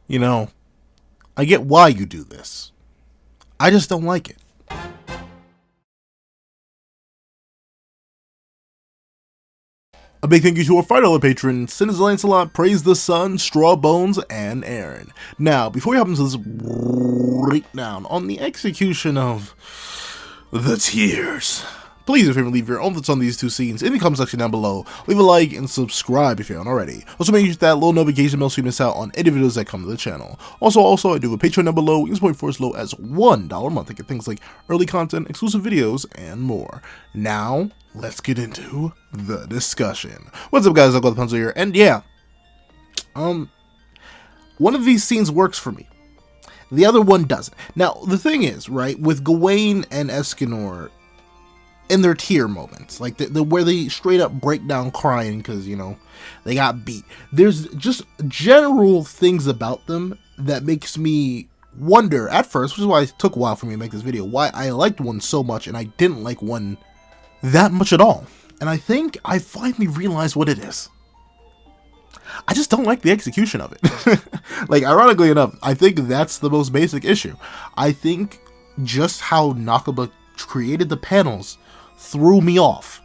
You know, I get why you do this. I just don't like it. A big thank you to our final patron, Sinners Lancelot, Praise the Sun, Strawbones, and Aaron. Now, before we hop into this breakdown on the execution of the tears, please, if you leave your own thoughts on these two scenes in the comment section down below. Leave a like and subscribe if you haven't already. Also, make sure you hit that little notification bell so you miss out on any videos that come to the channel. Also, I do have a Patreon down below. You can support for as low as $1 a month to get things like early content, exclusive videos, and more. Now, let's get into the discussion. What's up, guys? I've got the pencil here, and yeah, one of these scenes works for me. The other one doesn't. Now, the thing is, right, with Gawain and Escanor, in their tear moments, like the where they straight up break down crying because, you know, they got beat. There's just general things about them that makes me wonder at first, which is why it took a while for me to make this video, why I liked one so much and I didn't like one that much at all. And I think I finally realized what it is. I just don't like the execution of it. Like, ironically enough, I think that's the most basic issue. I think just how Nakaba created the panels threw me off,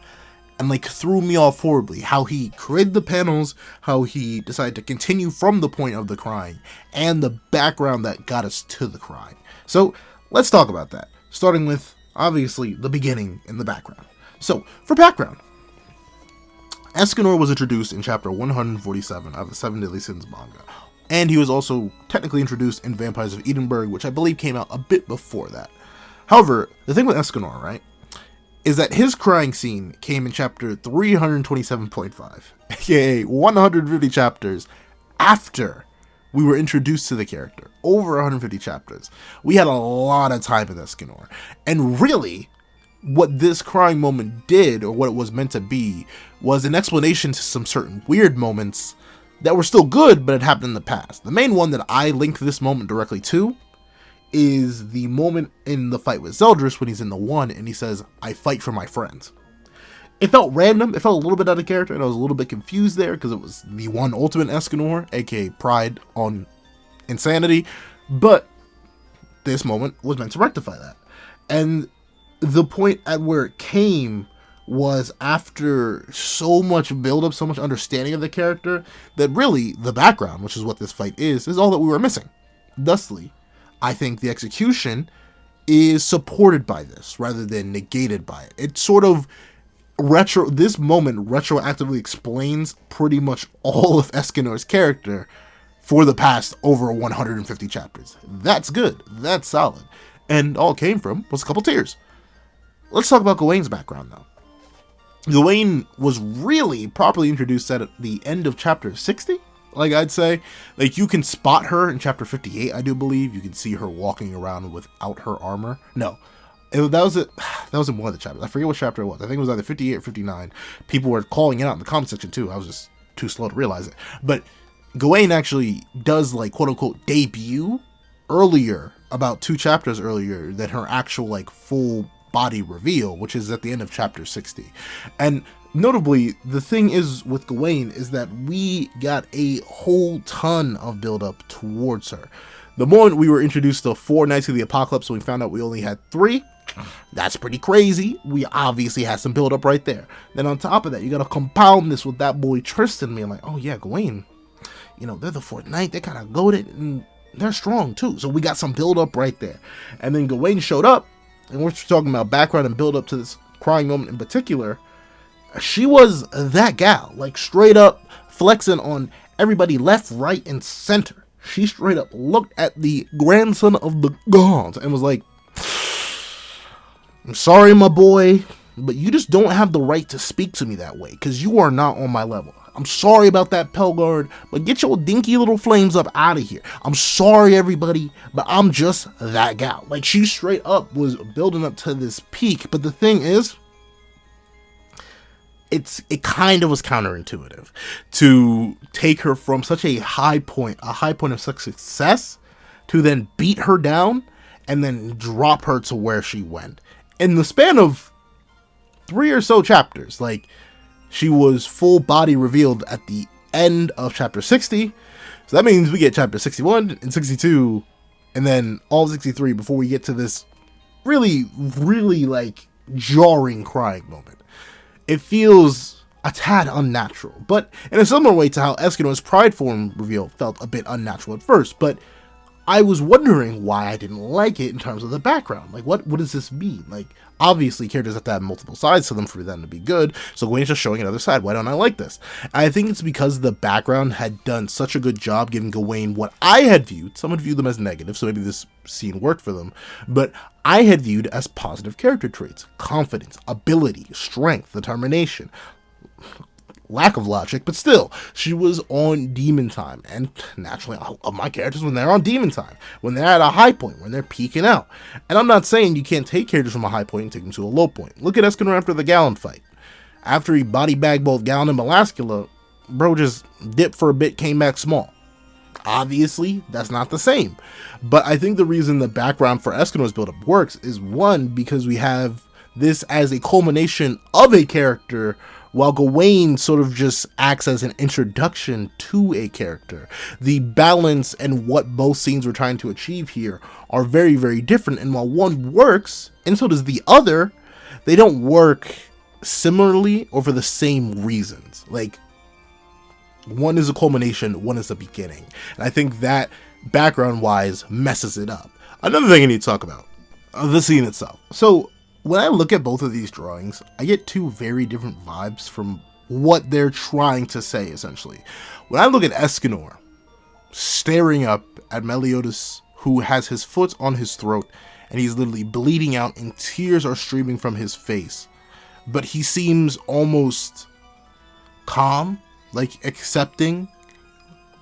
and like threw me off horribly. How he created the panels, how he decided to continue from the point of the crying, and the background that got us to the crying. So let's talk about that, starting with obviously the beginning and the background. So for background, Escanor was introduced in chapter 147 of the Seven Deadly Sins manga, and he was also technically introduced in Vampires of Edinburgh, which I believe came out a bit before that. However, the thing with Escanor, right, is that his crying scene came in chapter 327.5, aka 150 chapters after we were introduced to the character. Over 150 chapters. We had a lot of time with Escanor. And really, what this crying moment did, or what it was meant to be, was an explanation to some certain weird moments that were still good, but had happened in the past. The main one that I link this moment directly to is the moment in the fight with Zeldris when he's in the one and he says, "I fight for my friends." It felt random, it felt a little bit out of character, and I was a little bit confused there because it was the one ultimate Escanor, aka Pride on Insanity, but this moment was meant to rectify that. And the point at where it came was after so much build-up, so much understanding of the character, that really the background, which is what this fight is all that we were missing. Thusly, I think the execution is supported by this rather than negated by it. It sort of this moment retroactively explains pretty much all of Escanor's character for the past over 150 chapters. That's good. That's solid. And all it came from was a couple tears. Let's talk about Gawain's background though. Gawain was really properly introduced at the end of chapter 60. Like, I'd say, like, you can spot her in chapter 58, I do believe. You can see her walking around without her armor. No, that was in one of the chapters. I forget what chapter it was. I think it was either 58 or 59. People were calling it out in the comment section too. I was just too slow to realize it. But Gawain actually does, like, quote unquote debut earlier, about 2 chapters earlier, than her actual, like, full body reveal, which is at the end of chapter 60. And notably, the thing is with Gawain is that we got a whole ton of build-up towards her. The moment we were introduced to 4 Knights of the Apocalypse, and we found out we only had 3, that's pretty crazy. We obviously had some build-up right there. Then on top of that, you gotta compound this with that boy Tristan being like, oh yeah, Gawain, you know, they're the 4th Knight, they kind of goated, and they're strong too. So we got some build-up right there. And then Gawain showed up, and we're talking about background and build-up to this crying moment in particular. She was that gal, like straight up flexing on everybody left, right, and center. She straight up looked at the grandson of the gods and was like, "I'm sorry, my boy, but you just don't have the right to speak to me that way, because you are not on my level. I'm sorry about that, Pelgard, but get your dinky little flames up out of here. I'm sorry, everybody, but I'm just that gal." Like, she straight up was building up to this peak, but the thing is, it kind of was counterintuitive to take her from such a high point of success, to then beat her down and then drop her to where she went in the span of 3 or so chapters. Like, she was full body revealed at the end of chapter 60. So that means we get chapter 61 and 62, and then all 63 before we get to this really, really like jarring crying moment. It feels a tad unnatural, but in a similar way to how Escanor's Pride form reveal felt a bit unnatural at first, but I was wondering why I didn't like it in terms of the background. Like, what does this mean? Like, obviously, characters have to have multiple sides to them for them to be good, so Gawain is just showing another side. Why don't I like this? I think it's because the background had done such a good job giving Gawain what I had viewed. Some would view them as negative, so maybe this scene worked for them, but I had viewed as positive character traits. Confidence, ability, strength, determination. Lack of logic, but still, she was on demon time, and naturally, I love my characters when they're on demon time, when they're at a high point, when they're peaking out. And I'm not saying you can't take characters from a high point and take them to a low point. Look at Escanor after the Gallon fight. After he body bagged both Gallon and Belascula, bro just dipped for a bit, came back small. Obviously, that's not the same. But I think the reason the background for Escanor's build-up works is, one, because we have this as a culmination of a character, while Gawain sort of just acts as an introduction to a character. The balance and what both scenes were trying to achieve here are very, very different, and while one works, and so does the other, they don't work similarly or for the same reasons. Like, one is a culmination, one is a beginning, and I think that, background-wise, messes it up. Another thing I need to talk about, the scene itself. So, when I look at both of these drawings, I get two very different vibes from what they're trying to say, essentially. When I look at Escanor staring up at Meliodas, who has his foot on his throat, and he's literally bleeding out and tears are streaming from his face, but he seems almost calm, like accepting.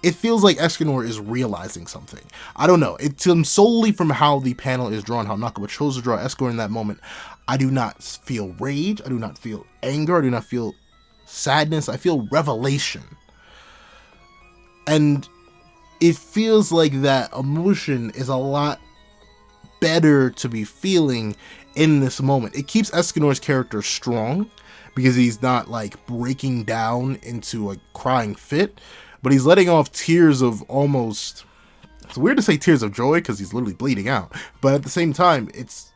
It feels like Escanor is realizing something. I don't know. It's solely from how the panel is drawn, how Nakaba chose to draw Escanor in that moment. I do not feel rage. I do not feel anger. I do not feel sadness. I feel revelation. And it feels like that emotion is a lot better to be feeling in this moment. It keeps Escanor's character strong because he's not like breaking down into a crying fit, but he's letting off tears of almost, it's weird to say tears of joy because he's literally bleeding out, but at the same time, it's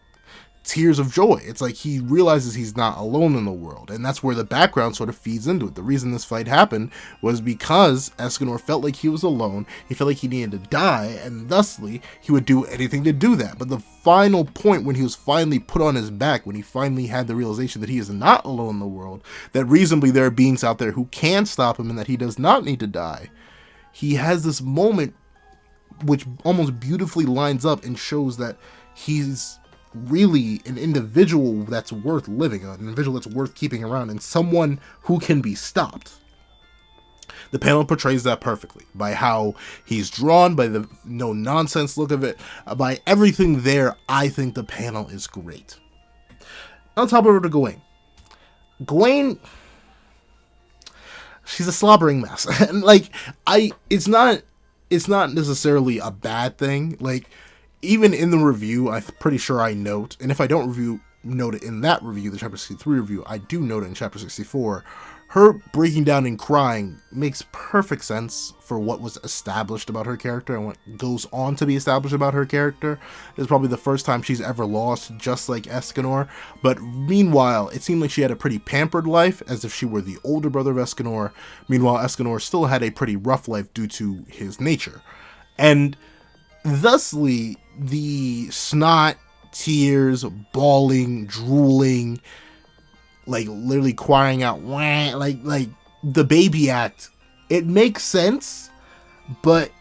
tears of joy. It's like he realizes he's not alone in the world, and that's where the background sort of feeds into it. The reason this fight happened was because Escanor felt like he was alone, he felt like he needed to die, and thusly, he would do anything to do that. But the final point when he was finally put on his back, when he finally had the realization that he is not alone in the world, that reasonably there are beings out there who can stop him and that he does not need to die, he has this moment which almost beautifully lines up and shows that he's really an individual that's worth living, an individual that's worth keeping around, and someone who can be stopped. The panel portrays that perfectly by how he's drawn, by the no-nonsense look of it, by everything there. I think the panel is great. I'll top over to Gawain. Gawain, she's a slobbering mess. And like, it's not necessarily a bad thing. Like, even in the review, I'm pretty sure I note, and if I don't note it in that review, the Chapter 63 review, I do note it in Chapter 64, her breaking down and crying makes perfect sense for what was established about her character and what goes on to be established about her character. It's probably the first time she's ever lost, just like Escanor, but meanwhile, it seemed like she had a pretty pampered life, as if she were the older brother of Escanor. Meanwhile, Escanor still had a pretty rough life due to his nature. And thusly, the snot, tears, bawling, drooling, like literally crying out, wah, like the baby act, it makes sense, but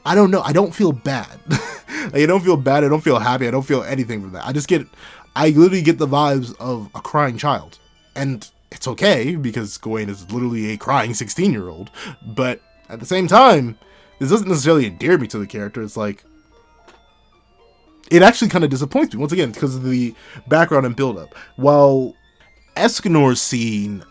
I don't know, I don't feel bad. Like, I don't feel bad, I don't feel happy, I don't feel anything from that. I literally get the vibes of a crying child, and it's okay because Gawain is literally a crying 16-year-old, but at the same time, this doesn't necessarily endear me to the character. It's like, it actually kind of disappoints me, once again, because of the background and build-up. While Escanor's scene,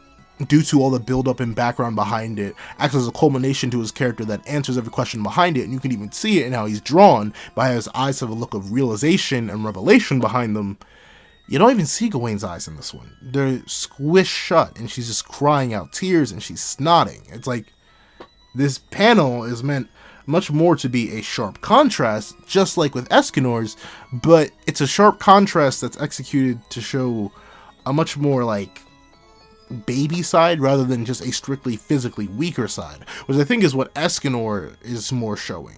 due to all the build-up and background behind it, acts as a culmination to his character that answers every question behind it, and you can even see it in how he's drawn, by how his eyes have a look of realization and revelation behind them. You don't even see Gawain's eyes in this one. They're squished shut, and she's just crying out tears, and she's snotting. It's like, this panel is meant, much more to be a sharp contrast, just like with Escanor's, but it's a sharp contrast that's executed to show a much more like baby side rather than just a strictly physically weaker side, which I think is what Escanor is more showing.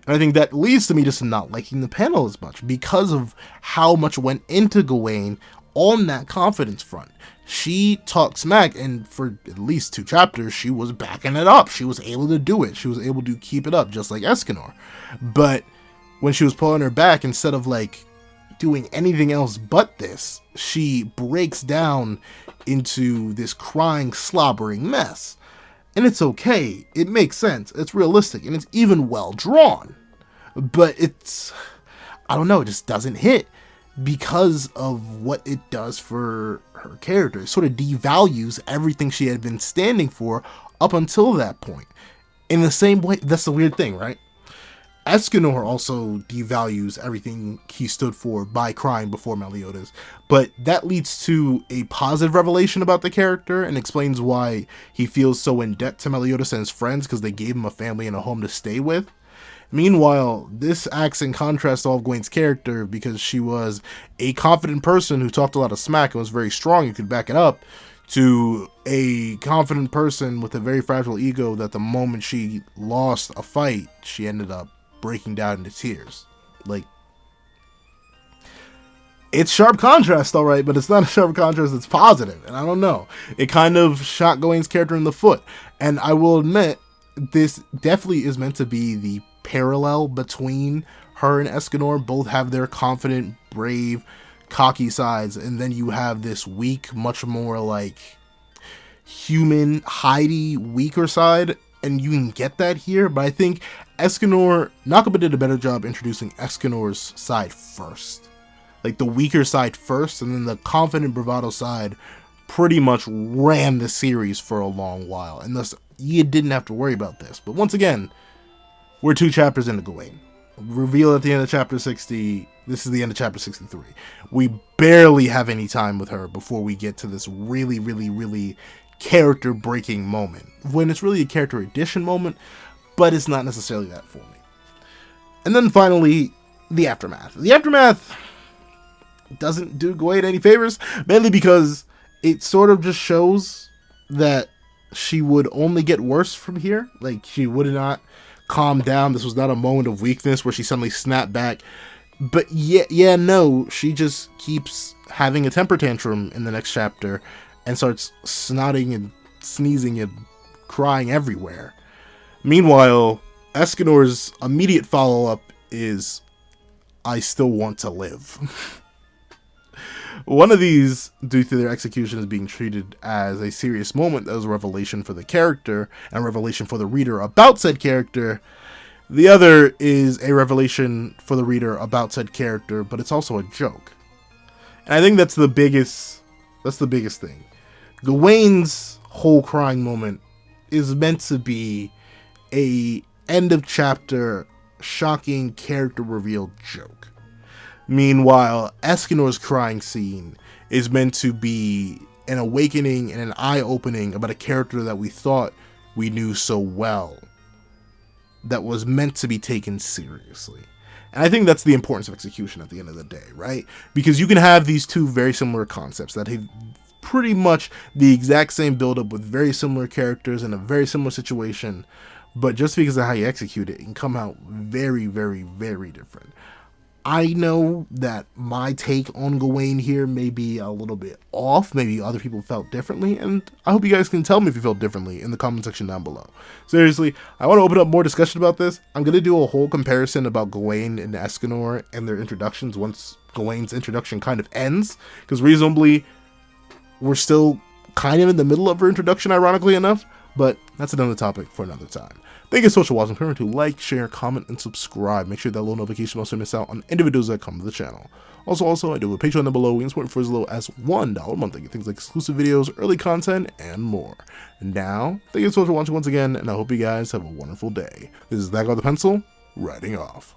And I think that leads to me just not liking the panel as much because of how much went into Gawain on that confidence front. She talked smack, and for at least 2 chapters, she was backing it up. She was able to do it. She was able to keep it up, just like Escanor. But when she was pulling her back, instead of like doing anything else but this, she breaks down into this crying, slobbering mess. And it's okay. It makes sense. It's realistic, and it's even well drawn. But it's, I don't know, it just doesn't hit because of what it does for her character. It sort of devalues everything she had been standing for up until that point. In the same way, that's the weird thing, right? Escanor also devalues everything he stood for by crying before Meliodas, but that leads to a positive revelation about the character and explains why he feels so in debt to Meliodas and his friends because they gave him a family and a home to stay with. Meanwhile, this acts in contrast to all of Gawain's character because she was a confident person who talked a lot of smack and was very strong and could back it up, to a confident person with a very fragile ego that the moment she lost a fight, she ended up breaking down into tears. Like, it's sharp contrast, all right, but it's not a sharp contrast that's positive, and I don't know. It kind of shot Gawain's character in the foot, and I will admit, this definitely is meant to be the parallel between her and Escanor. Both have their confident, brave, cocky sides, and then you have this weak, much more like human, hidey, weaker side, and you can get that here, but I think Escanor, Nakaba did a better job introducing Escanor's side first. Like the weaker side first, and then the confident bravado side pretty much ran the series for a long while, and thus you didn't have to worry about this. But once again, we're 2 chapters into Gawain. Reveal at the end of chapter 60, this is the end of chapter 63. We barely have any time with her before we get to this really, really, really character-breaking moment. When it's really a character addition moment, but it's not necessarily that for me. And then finally, the Aftermath. The Aftermath doesn't do Gawain any favors, mainly because it sort of just shows that she would only get worse from here. Like, she would not calm down. This was not a moment of weakness where she suddenly snapped back. But no, she just keeps having a temper tantrum in the next chapter and starts snotting and sneezing and crying everywhere. Meanwhile, Escanor's immediate follow-up is, I still want to live. One of these, due to their execution, is being treated as a serious moment that was a revelation for the character and a revelation for the reader about said character. The other is a revelation for the reader about said character, but it's also a joke. And I think that's the biggest thing. Gawain's whole crying moment is meant to be a end of chapter shocking character reveal joke. Meanwhile, Escanor's crying scene is meant to be an awakening and an eye-opening about a character that we thought we knew so well, that was meant to be taken seriously. And I think that's the importance of execution at the end of the day, right? Because you can have these two very similar concepts that have pretty much the exact same build-up with very similar characters in a very similar situation, but just because of how you execute it, it can come out very, very, very different. I know that my take on Gawain here may be a little bit off. Maybe other people felt differently, and I hope you guys can tell me if you felt differently in the comment section down below. Seriously, I want to open up more discussion about this. I'm going to do a whole comparison about Gawain and Escanor and their introductions once Gawain's introduction kind of ends, because reasonably, we're still kind of in the middle of her introduction, ironically enough, but that's another topic for another time. Thank you so much for watching. Remember to like, share, comment, and subscribe. Make sure that little notification bell so you miss out on any videos that come to the channel. Also, I do have a Patreon down below. You can support for as low as $1 a month. I get things like exclusive videos, early content, and more. And now, thank you so much for watching once again, and I hope you guys have a wonderful day. This is That Guy with the Pencil, writing off.